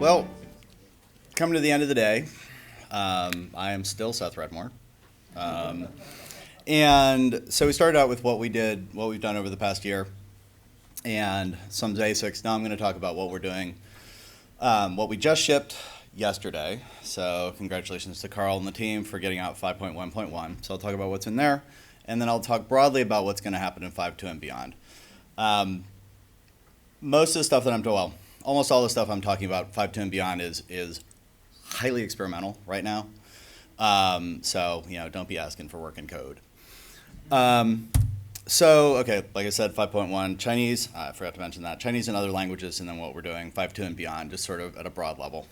Well, coming to the end of the day, I am still Seth Redmore. And so we started out with what we've done over the past year, and some basics. Now I'm going to talk about what we're doing, what we just shipped yesterday. So congratulations to Carl and the team for getting out 5.1.1. So I'll talk about what's in there, and then I'll talk broadly about what's going to happen in 5.2 and beyond. Most of the stuff that almost all the stuff I'm talking about 5.2 and beyond is highly experimental right now. So don't be asking for working code. Okay, like I said, 5.1 Chinese. I forgot to mention that Chinese and other languages, and then what we're doing 5.2 and beyond, just sort of at a broad level.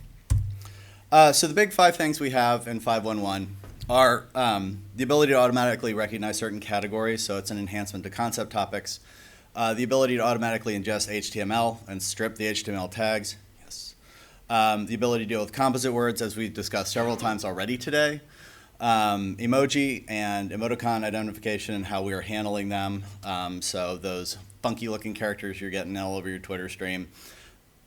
So the big 5 things we have in 5.1.1 are the ability to automatically recognize certain categories. So it's an enhancement to concept topics. The ability to automatically ingest HTML and strip the HTML tags. Yes. The ability to deal with composite words, as we've discussed several times already today. Emoji and emoticon identification and how we are handling them. So those funky looking characters you're getting all over your Twitter stream,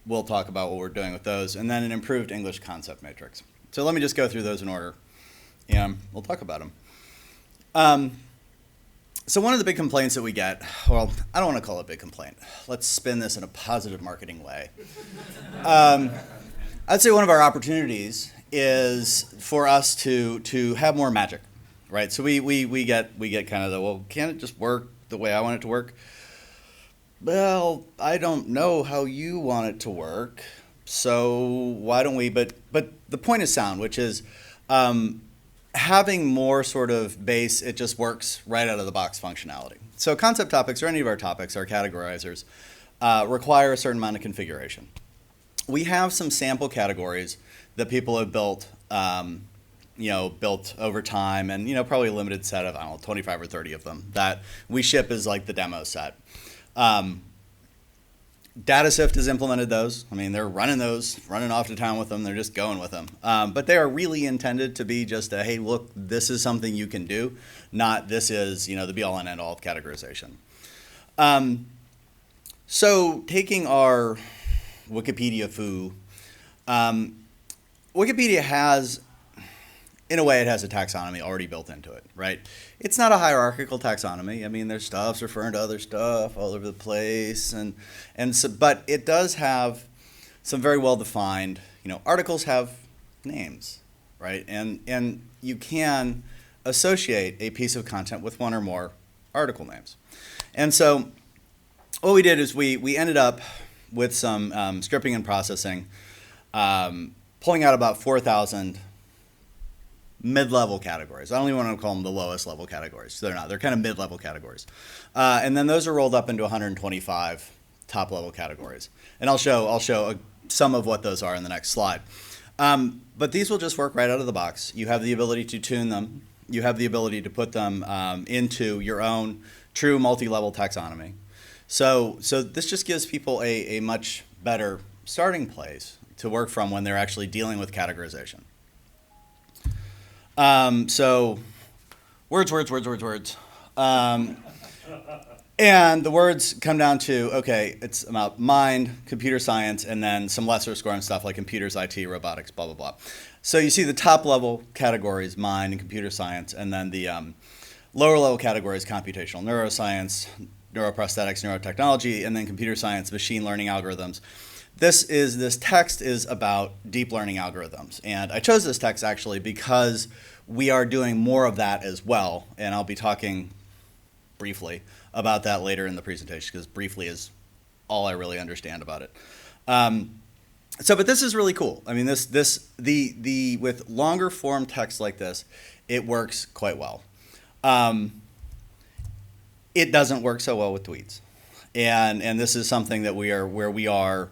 we'll talk about what we're doing with those. And then an improved English concept matrix. So let me just go through those in order, and we'll talk about them. So one of the big complaints that we get, well, I don't want to call it a big complaint. Let's spin this in a positive marketing way. I'd say one of our opportunities is for us to have more magic, right? So we get kind of the, well, can't it just work the way I want it to work? Well, I don't know how you want it to work, so why don't we? But the point is sound, which is having more sort of base, it just works right out of the box functionality. So concept topics, or any of our topics, our categorizers, require a certain amount of configuration. We have some sample categories that people have built, built over time, and probably a limited set of, 25 or 30 of them that we ship as like the demo set. DataSift has implemented those. I mean, they're running off to town with them. They're just going with them. But they are really intended to be just a, hey, look, this is something you can do, not this is, the be all and end all of categorization. So taking our Wikipedia foo, Wikipedia has, in a way, it has a taxonomy already built into it, right? It's not a hierarchical taxonomy. I mean, there's stuff's referring to other stuff all over the place, but it does have some very well-defined, articles have names, right? And you can associate a piece of content with one or more article names. And so what we did is we ended up with some stripping and processing, pulling out about 4,000 mid-level categories. I don't even want to call them the lowest level categories. They're not. They're kind of mid-level categories. And then those are rolled up into 125 top-level categories. And I'll show some of what those are in the next slide. But these will just work right out of the box. You have the ability to tune them. You have the ability to put them into your own true multi-level taxonomy. So this just gives people a much better starting place to work from when they're actually dealing with categorization. So words. And the words come down to, okay, it's about mind, computer science, and then some lesser scoring stuff like computers, IT, robotics, blah, blah, blah. So you see the top level categories, mind and computer science, and then the lower level categories, computational neuroscience, neuroprosthetics, neurotechnology, and then computer science, machine learning algorithms. This text is about deep learning algorithms. And I chose this text actually because we are doing more of that as well. And I'll be talking briefly about that later in the presentation, because briefly is all I really understand about it. But this is really cool. I mean, the with longer form text like this, it works quite well. It doesn't work so well with tweets. And this is something that we are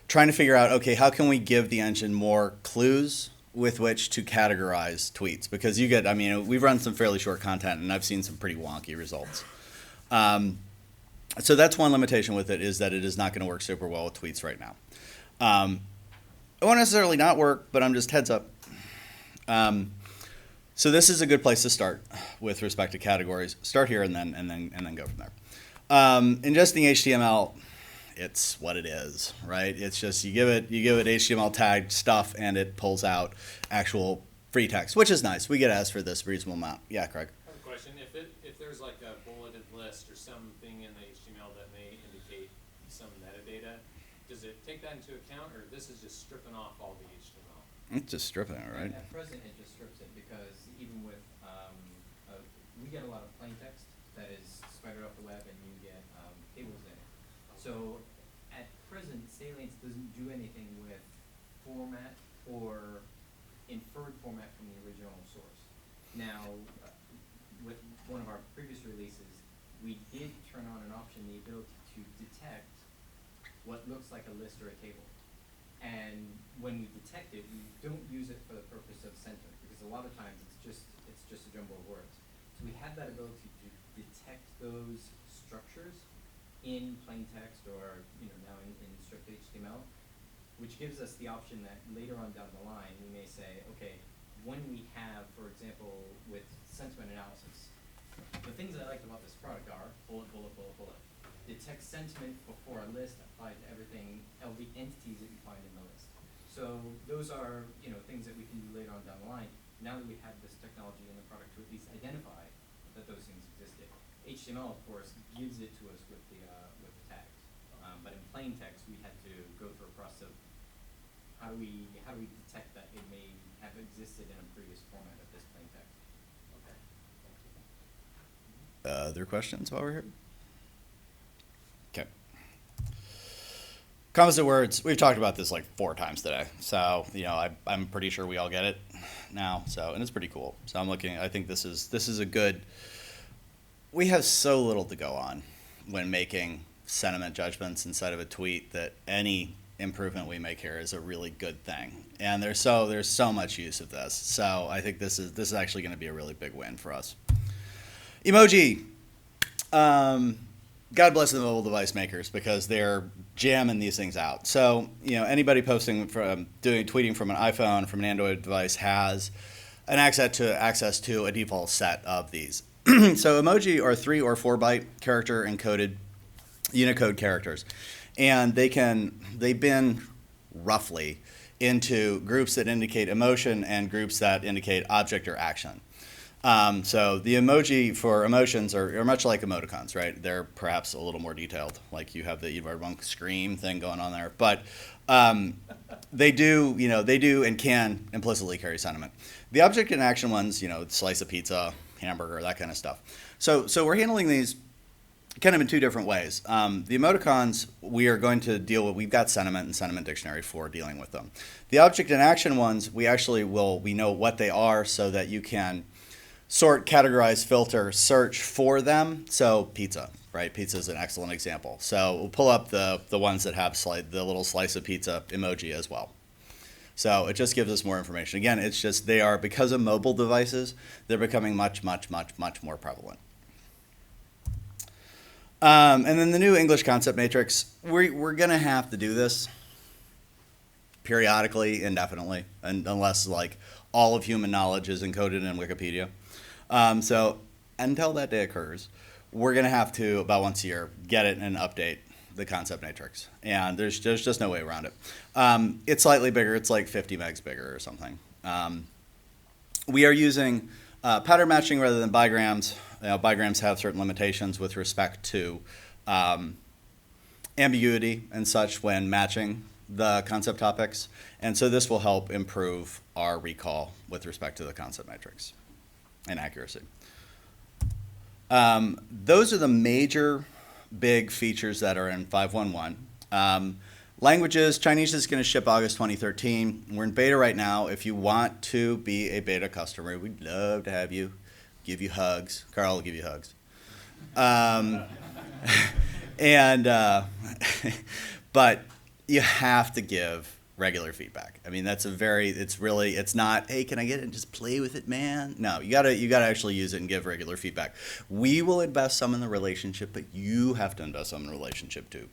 trying to figure out, okay, how can we give the engine more clues with which to categorize tweets? Because we've run some fairly short content, and I've seen some pretty wonky results. So that's one limitation with it, is that it is not going to work super well with tweets right now. It won't necessarily not work, but I'm just heads up. So this is a good place to start with respect to categories. Start here and then go from there. Ingesting HTML it's what it is, right? It's just you give it HTML tagged stuff and it pulls out actual free text, which is nice. We get asked for this reasonable amount. Yeah, Craig. I have a question. If there's like a bulleted list or something in the HTML that may indicate some metadata, does it take that into account, or this is just stripping off all the HTML? It's just stripping it, right? At present, it just strips it because even with, we get a lot of plain text that is spidered off the web and you get tables in it. So at present, Salience doesn't do anything with format or inferred format from the original source. Now, with one of our previous releases, we did turn on an option, the ability to detect what looks like a list or a table. And when we detect it, we don't use it for the purpose of sentiment, because a lot of times it's just a jumble of words. So we have that ability to detect those structures in plain text or now in strict HTML, which gives us the option that later on down the line we may say, okay, when we have, for example, with sentiment analysis, the things I liked about this product are bullet, bullet, bullet, bullet. Detect sentiment before a list applied to everything, all the entities that you find in the list. So those are things that we can do later on down the line. Now that we have this technology in the product to at least identify that those things existed. HTML, of course, gives it to us with the tags. But in plain text, we had to go through a process of how do we detect that it may have existed in a previous format of this plain text. Okay. Thank you. Other questions while we're here? Okay. Composite words, we've talked about this like 4 times today. So, I'm pretty sure we all get it now. So, and it's pretty cool. So I think this is a good, we have so little to go on when making sentiment judgments inside of a tweet that any improvement we make here is a really good thing. And there's so much use of this. So I think this is actually going to be a really big win for us. Emoji. God bless the mobile device makers because they're jamming these things out. So, anybody posting tweeting from an iPhone, from an Android device has an access to a default set of these. So emoji are 3 or 4 byte character encoded Unicode characters. And they've been roughly into groups that indicate emotion and groups that indicate object or action. So the emoji for emotions are much like emoticons, right? They're perhaps a little more detailed, like you have the Edvard Munch scream thing going on there. But they do and can implicitly carry sentiment. The object and action ones, slice of pizza, hamburger, that kind of stuff. So we're handling these kind of in 2 different ways. The emoticons, we are going to deal with, we've got sentiment and sentiment dictionary for dealing with them. The object and action ones, we know what they are so that you can sort, categorize, filter, search for them. So pizza, right? Pizza is an excellent example. So we'll pull up the ones that have the little slice of pizza emoji as well. So it just gives us more information. Again, it's just they are, because of mobile devices, they're becoming much, much, much, much more prevalent. And then the new English concept matrix, we're going to have to do this periodically, indefinitely, unless like all of human knowledge is encoded in Wikipedia. So until that day occurs, we're going to have to, about once a year, get it and update the concept matrix. And there's just no way around it. It's slightly bigger. It's like 50 megs bigger or something. We are using pattern matching rather than bigrams. Bigrams have certain limitations with respect to ambiguity and such when matching the concept topics. And so this will help improve our recall with respect to the concept matrix and accuracy. Those are the major big features that are in 5.1.1. Languages, Chinese is going to ship August 2013. We're in beta right now. If you want to be a beta customer, we'd love to have you, give you hugs. Carl will give you hugs. But you have to give regular feedback. I mean, it's not, hey, can I get it and just play with it, man? No, you gotta actually use it and give regular feedback. We will invest some in the relationship, but you have to invest some in the relationship too.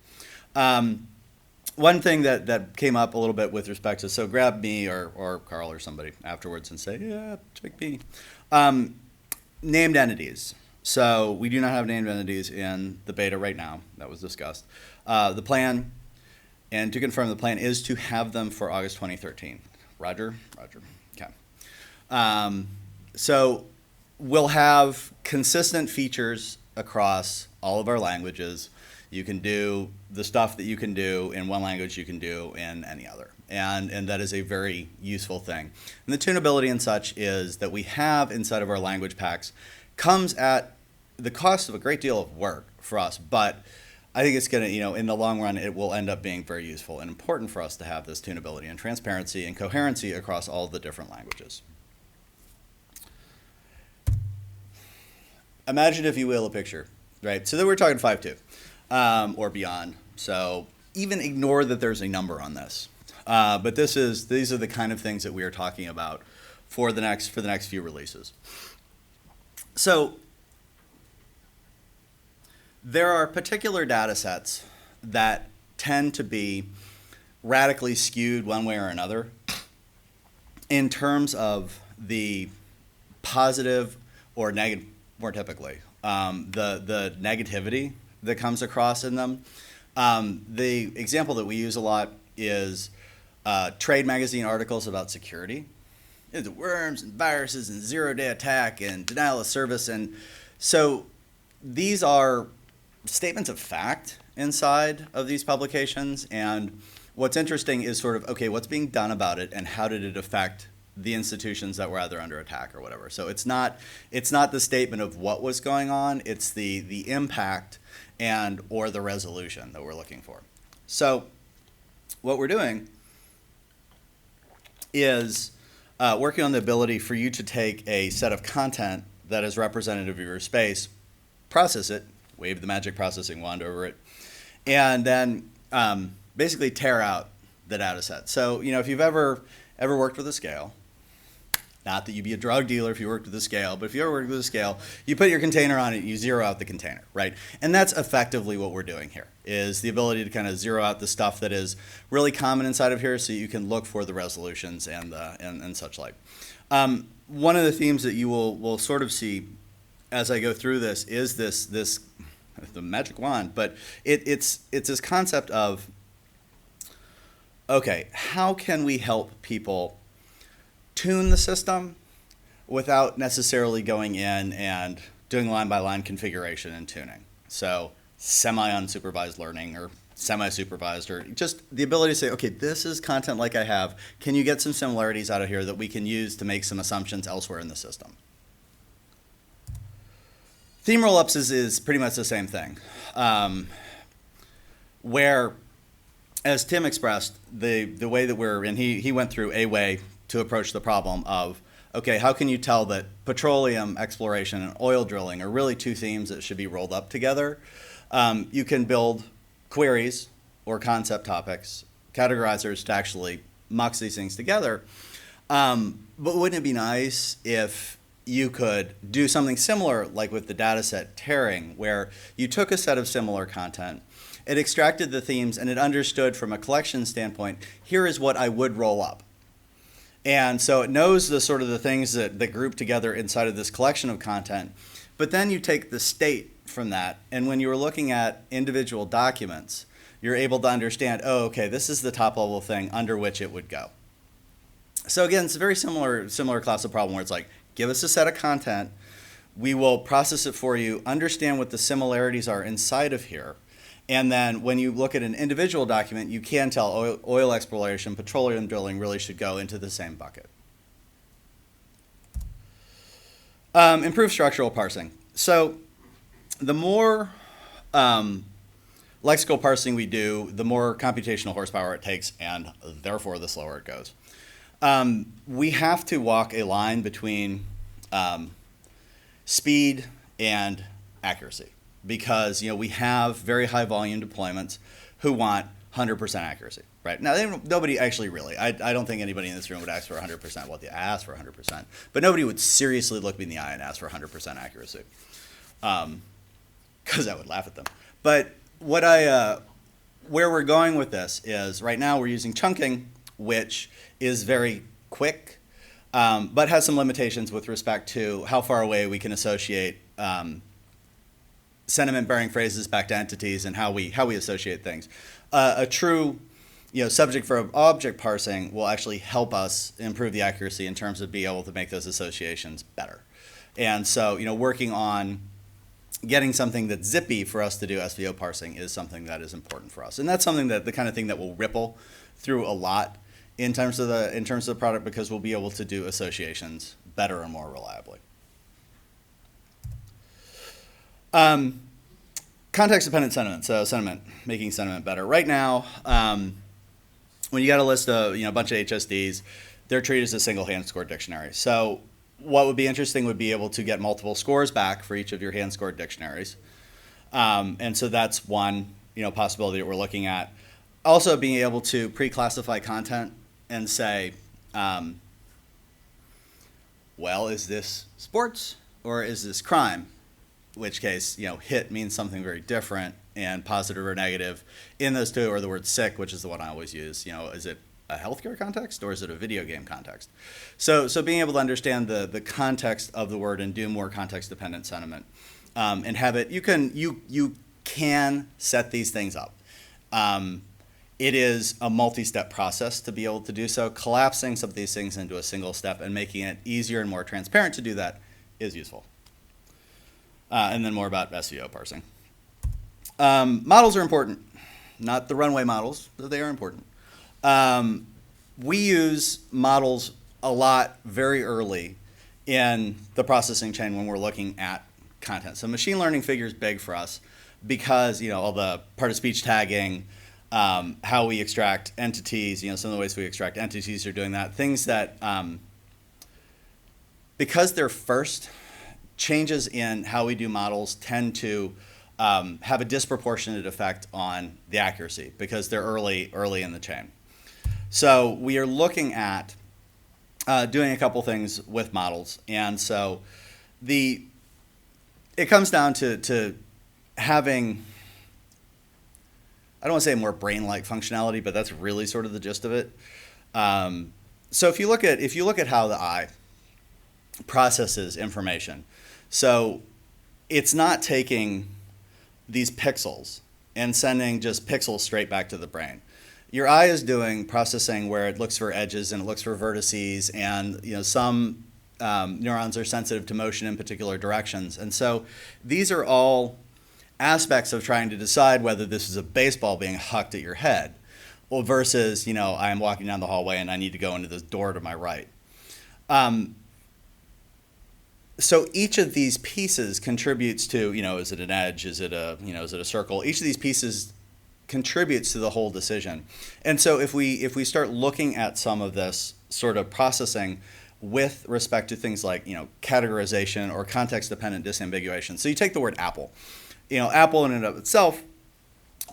One thing that came up a little bit with respect to, so grab me or Carl or somebody afterwards and say, yeah, take me. Named entities. So we do not have named entities in the beta right now. That was discussed. The plan, and to confirm, the plan is to have them for August 2013. Roger? Roger. Okay. So we'll have consistent features across all of our languages. You can do the stuff that you can do in one language, you can do in any other. And that is a very useful thing. And the tunability and such is that we have inside of our language packs comes at the cost of a great deal of work for us, but I think it's going to, in the long run, it will end up being very useful and important for us to have this tunability and transparency and coherency across all the different languages. Imagine, if you will, a picture, right? So that we're talking 5.2 or beyond. So even ignore that there's a number on this. But these are the kind of things that we are talking about for the next few releases. So there are particular data sets that tend to be radically skewed one way or another in terms of the positive or negative, more typically, the negativity that comes across in them. The example that we use a lot is trade magazine articles about security. The worms and viruses and zero-day attack and denial of service. And so these are statements of fact inside of these publications. And what's interesting is sort of, okay, what's being done about it and how did it affect the institutions that were either under attack or whatever. So it's not the statement of what was going on, it's the impact and or the resolution that we're looking for. So what we're doing is working on the ability for you to take a set of content that is representative of your space, process it, wave the magic processing wand over it, and then basically tear out the data set. So, if you've ever worked with a scale, not that you'd be a drug dealer if you worked with a scale, but if you ever worked with a scale, you put your container on it, and you zero out the container, right? And that's effectively what we're doing here, is the ability to kind of zero out the stuff that is really common inside of here so you can look for the resolutions and such like. One of the themes that you will sort of see as I go through this is this the magic wand, but it's this concept of, okay, how can we help people tune the system without necessarily going in and doing line-by-line configuration and tuning? So semi-unsupervised learning or semi-supervised, or just the ability to say, okay, this is content like I have. Can you get some similarities out of here that we can use to make some assumptions elsewhere in the system? Theme roll-ups is pretty much the same thing, where, as Tim expressed, the way that and he went through a way to approach the problem of, okay, how can you tell that petroleum exploration and oil drilling are really two themes that should be rolled up together? You can build queries or concept topics, categorizers to actually mux these things together. But wouldn't it be nice if you could do something similar like with the data set tearing, where you took a set of similar content, it extracted the themes, and it understood from a collection standpoint, here is what I would roll up. And so it knows the sort of the things that group together inside of this collection of content. But then you take the state from that, and when you were looking at individual documents, you're able to understand, oh, okay, this is the top level thing under which it would go. So again, it's a very similar class of problem where it's like, give us a set of content, we will process it for you, understand what the similarities are inside of here, and then when you look at an individual document, you can tell oil exploration, petroleum drilling really should go into the same bucket. Improve structural parsing. So the more lexical parsing we do, the more computational horsepower it takes, and therefore the slower it goes. We have to walk a line between speed and accuracy, because we have very high volume deployments who want 100% accuracy, right? Now, nobody actually really, I don't think anybody in this room would ask for 100%. Well, they ask for 100%, but nobody would seriously look me in the eye and ask for 100% accuracy, because I would laugh at them. But where we're going with this is, right now we're using chunking, which is very quick, but has some limitations with respect to how far away we can associate sentiment-bearing phrases back to entities and how we associate things. A true subject verb object parsing will actually help us improve the accuracy in terms of being able to make those associations better. And so, working on getting something that's zippy for us to do SVO parsing is something that is important for us. And that's something that the kind of thing that will ripple through a lot in terms of the product, because we'll be able to do associations better and more reliably. Context-dependent sentiment, so making sentiment better. Right now, when you got a list of a bunch of HSDs, they're treated as a single hand scored dictionary. So what would be interesting would be able to get multiple scores back for each of your hand scored dictionaries, and so that's one possibility that we're looking at. Also, being able to pre-classify content and say, well, is this sports or is this crime? In which case, hit means something very different, and positive or negative in those two, or the word sick, which is the one I always use. Is it a healthcare context or is it a video game context? So being able to understand the context of the word and do more context-dependent sentiment, and have it. You can set these things up. It is a multi-step process to be able to do so. Collapsing some of these things into a single step and making it easier and more transparent to do that is useful. And then more about SVO parsing. Models are important. Not the runway models, but they are important. We use models a lot very early in the processing chain when we're looking at content. So machine learning figures big for us because, all the part of speech tagging, how we extract entities, some of the ways we extract entities are doing that. Things that, because they're first, changes in how we do models tend to have a disproportionate effect on the accuracy because they're early in the chain. So we are looking at doing a couple things with models, and so it comes down to having, I don't want to say more brain-like functionality, but that's really sort of the gist of it. So if you look at how the eye processes information, so it's not taking these pixels and sending just pixels straight back to the brain. Your eye is doing processing where it looks for edges and it looks for vertices, and some neurons are sensitive to motion in particular directions. And so these are all aspects of trying to decide whether this is a baseball being hucked at your head, or versus, I am walking down the hallway and I need to go into this door to my right. So each of these pieces contributes to, is it an edge? Is it a circle? Each of these pieces contributes to the whole decision. And so if we start looking at some of this sort of processing with respect to things like, categorization or context-dependent disambiguation. So you take the word apple. Apple in and of itself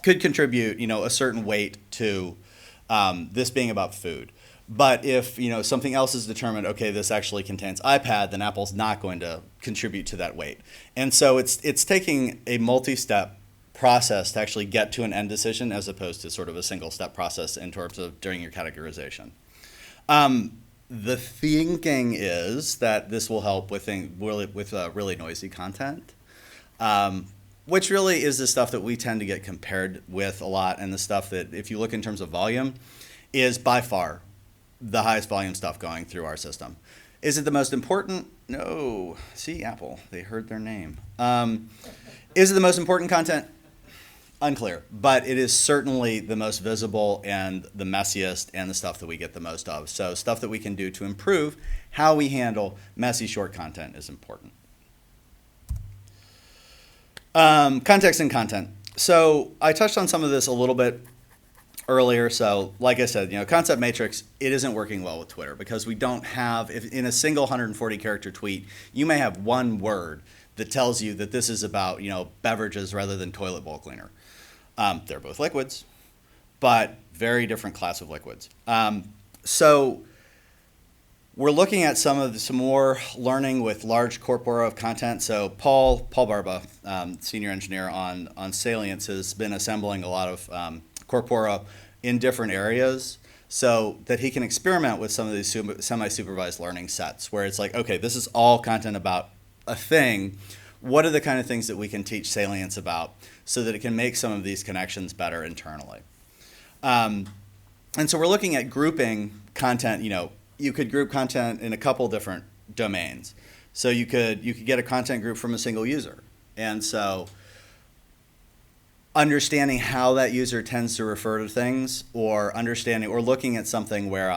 could contribute, a certain weight to this being about food. But if something else is determined, okay, this actually contains iPad, then Apple's not going to contribute to that weight. And so it's taking a multi-step process to actually get to an end decision as opposed to sort of a single-step process in terms of during your categorization. The thinking is that this will help with really noisy content, which really is the stuff that we tend to get compared with a lot, and the stuff that, if you look in terms of volume, is by far the highest volume stuff going through our system. Is it the most important? No. See, Apple, they heard their name. Is it the most important content? Unclear, but it is certainly the most visible and the messiest and the stuff that we get the most of. So stuff that we can do to improve how we handle messy short content is important. Context and content. So I touched on some of this a little bit earlier. So like I said, concept matrix, it isn't working well with Twitter because we don't have, if in a single 140 character tweet, you may have one word that tells you that this is about, beverages rather than toilet bowl cleaner. They're both liquids, but very different class of liquids. So we're looking at some more learning with large corpora of content. So Paul Barba, senior engineer on Salience, has been assembling a lot of corpora in different areas so that he can experiment with some of these semi-supervised learning sets where it's like, okay, this is all content about a thing. what are the kind of things that we can teach Salience about so that it can make some of these connections better internally. And so we're looking at grouping content. You could group content in a couple different domains. So you could get a content group from a single user. And so understanding how that user tends to refer to things, or understanding or looking at something where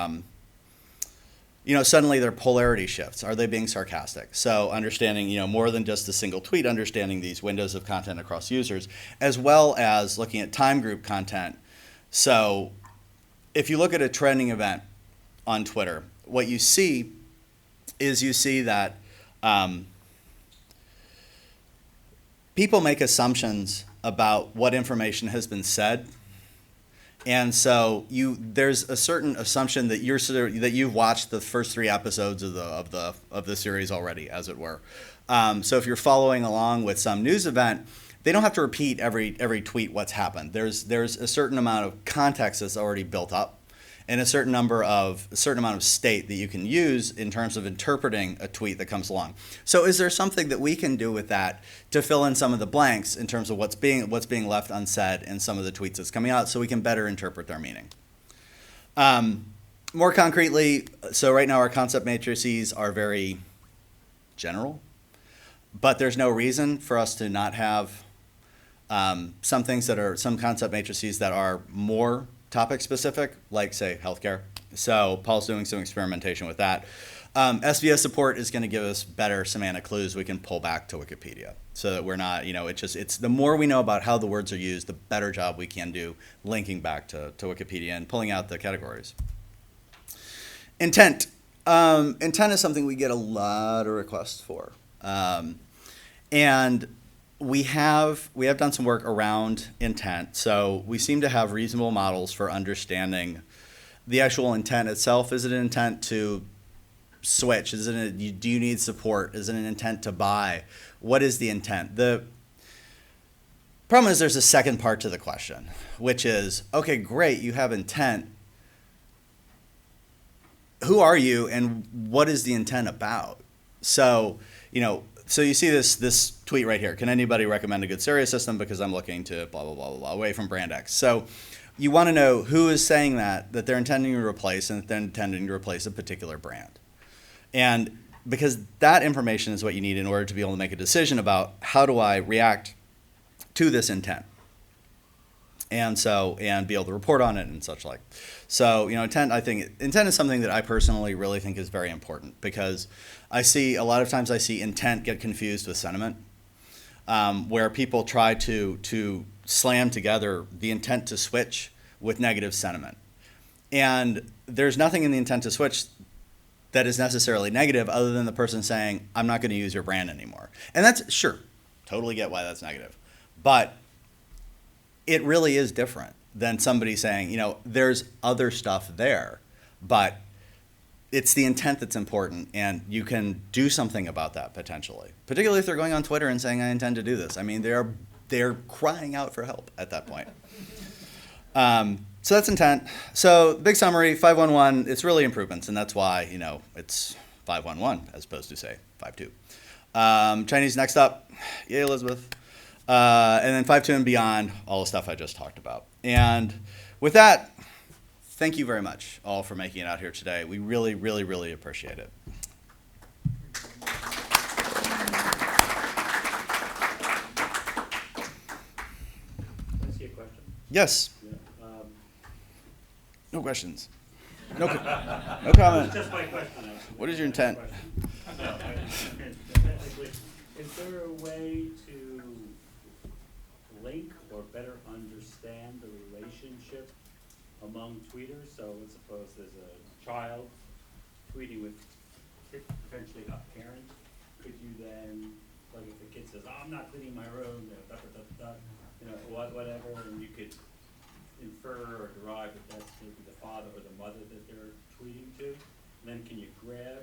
suddenly their polarity shifts. Are they being sarcastic? So understanding, more than just a single tweet, understanding these windows of content across users, as well as looking at time group content. So if you look at a trending event on Twitter, what you see is that people make assumptions about what information has been said. And so there's a certain assumption that you've watched the first 3 episodes of the series already, as it were. So if you're following along with some news event, they don't have to repeat every tweet what's happened. There's a certain amount of context that's already built up, and a certain amount of state that you can use in terms of interpreting a tweet that comes along. So is there something that we can do with that to fill in some of the blanks in terms of what's being left unsaid in some of the tweets that's coming out, so we can better interpret their meaning? More concretely, so right now our concept matrices are very general, but there's no reason for us to not have some concept matrices that are more topic specific, like say healthcare. So Paul's doing some experimentation with that. SVO support is going to give us better semantic clues we can pull back to Wikipedia, so that we're not, it's the more we know about how the words are used, the better job we can do linking back to Wikipedia and pulling out the categories. Intent. Intent is something we get a lot of requests for. And we have done some work around intent. So we seem to have reasonable models for understanding the actual intent itself. Is it an intent to switch? Do you need support? Is it an intent to buy? What is the intent? The problem is there's a second part to the question, which is, okay, great, you have intent. Who are you and what is the intent about? So, so you see this tweet right here. Can anybody recommend a good stereo system because I'm looking to blah, blah, blah, blah, blah, away from brand X. So you want to know who is saying that they're intending to replace, and that they're intending to replace a particular brand. And because that information is what you need in order to be able to make a decision about how do I react to this intent. And be able to report on it and such like. So, intent is something that I personally really think is very important, because a lot of times I see intent get confused with sentiment, where people try to slam together the intent to switch with negative sentiment. And there's nothing in the intent to switch that is necessarily negative, other than the person saying, I'm not going to use your brand anymore. And that's, sure, totally get why that's negative. But it really is different than somebody saying, there's other stuff there, but it's the intent that's important, and you can do something about that potentially. Particularly if they're going on Twitter and saying, I intend to do this. I mean, they're crying out for help at that point. So that's intent. So big summary, 511, it's really improvements, and that's why, it's 511 as opposed to, say, 52. Chinese next up. Yay, Elizabeth. And then 5.2 and beyond, all the stuff I just talked about. And with that, thank you very much all for making it out here today. We really, really, really appreciate it. Can I see a question? Yes. Yeah. No questions. No comment. Just my question. Actually. What is your intent? Is there a way to link or better understand the relationship among tweeters? So let's suppose there's a child tweeting with potentially a parent. Could you then, like if the kid says, I'm not cleaning my room, whatever, and you could infer or derive that that's maybe the father or the mother that they're tweeting to? And then can you grab,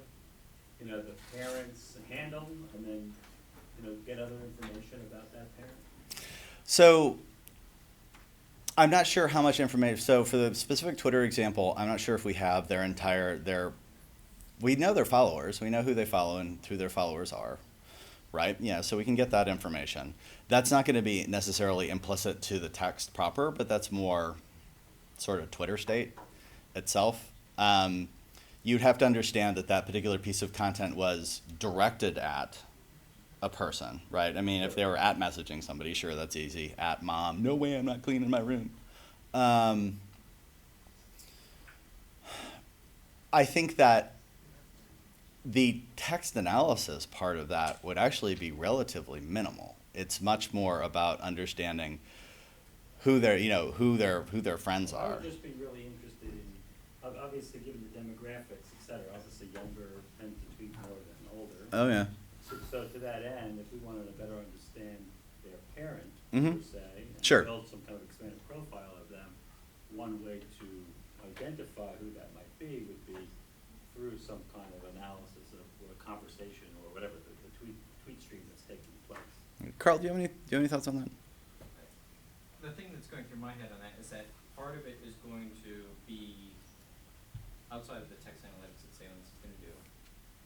the parent's handle and then, get other information about that parent? So I'm not sure how much information. So for the specific Twitter example, I'm not sure if we have we know their followers. We know who they follow and who their followers are. right? Yeah, so we can get that information. That's not going to be necessarily implicit to the text proper, but that's more sort of Twitter state itself. You'd have to understand that that particular piece of content was directed at a person, right? I mean, if they were at messaging somebody, sure, that's easy. At mom, no way, I'm not cleaning my room. I think that the text analysis part of that would actually be relatively minimal. It's much more about understanding who their, who their friends I are. would just be really interested in, obviously, given the demographics, et cetera, obviously younger tend to tweet more than older. Oh yeah. So to that end, if we wanted to better understand their parent, Mhm. per se, and Sure. build some kind of expanded profile of them, one way to identify who that might be would be through some kind of analysis of or a conversation or whatever, the tweet stream that's taking place. Carl, do you have any thoughts on that? The thing that's going through my head on that is that part of it is going to be outside of the text analytics that Salence is going to do.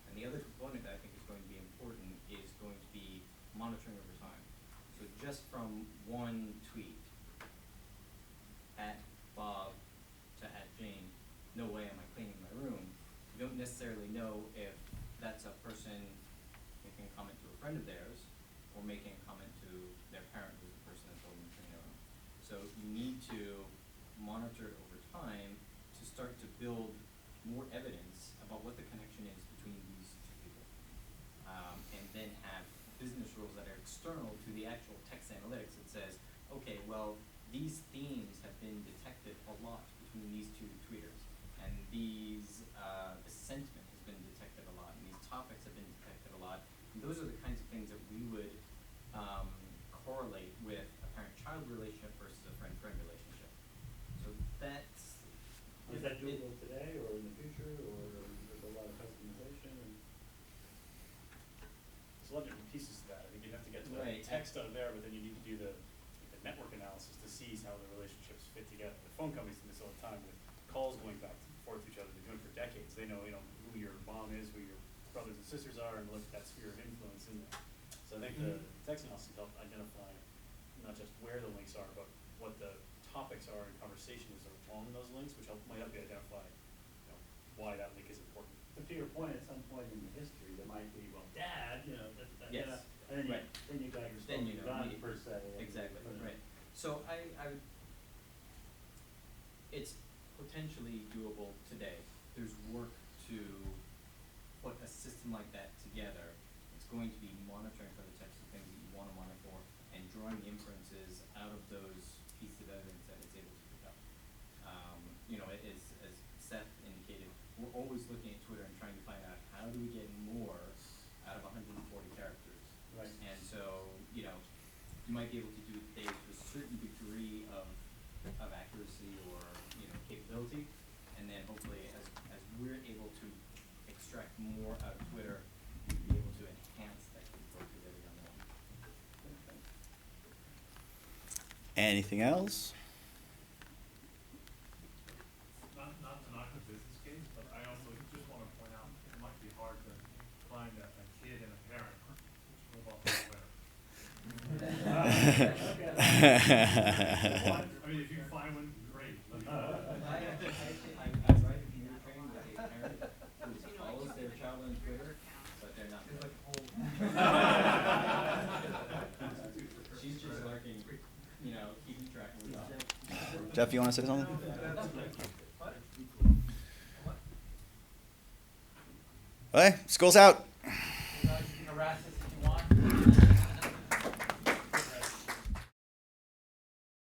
And the other component that I think is going to be important is going to be monitoring over time. So just from one tweet, at Bob to at Jane, no way am I cleaning my room, you don't necessarily know if that's a person making a comment to a friend of theirs or making a comment to their parent who's the person that told them to clean their room. So you need to monitor over time to start to build more evidence about what the connection is between these two people. And then have business rules that are external to the actual text analytics that says, okay, well, these themes have been detected a lot between these two tweeters, and these, the sentiment has been detected a lot, and these topics have been detected a lot. And those are the kinds of things that we would correlate with a parent-child relationship versus a friend-friend relationship. So that's. Is that doable today or in the future, or there's a lot of customization? There's a lot of different pieces to that. I think you have to get the Right. text out of there, but then you need to do the network analysis to see how the relationships fit together. The phone companies do this all the time with calls going back and forth to each other. They're doing it for decades. They know, who your mom is, who your brothers and sisters are, and look at that sphere of influence in there. So I think the text analysis help identify not just where the links are, but what the topics are and conversations are along those links, which might help you identify, why that link is important. But to your point, at some point in the history, there might be, well, Dad, Yes. and then Right. then you got your Then you smoking know gun, immediately. per se. and- Exactly, right. So I would, it's potentially doable today. There's work to put a system like that together. It's going to be monitoring for the types of things that you want to monitor for and drawing the inferences out of those pieces of evidence that it's able to pick up. As Seth indicated, we're always looking at Twitter and trying to find out how do we get more out of 140 characters. Right. And so, you might be able to do things with a certain degree of accuracy or, capability. And then hopefully as we're able to extract more out of Twitter, we'll be able to enhance that capability on that. Anything else? Not to knock the business case, but I also just want to point out, it might be hard to find a kid and a parent which live off of Twitter. I mean, if you find one, great. Let me know. I tried to communicate training with a parent who follows their child on Twitter, but they're not. She's just lurking, keeping track of stuff. Jeff, you want to say something? Okay, school's out. You can harass us if you want.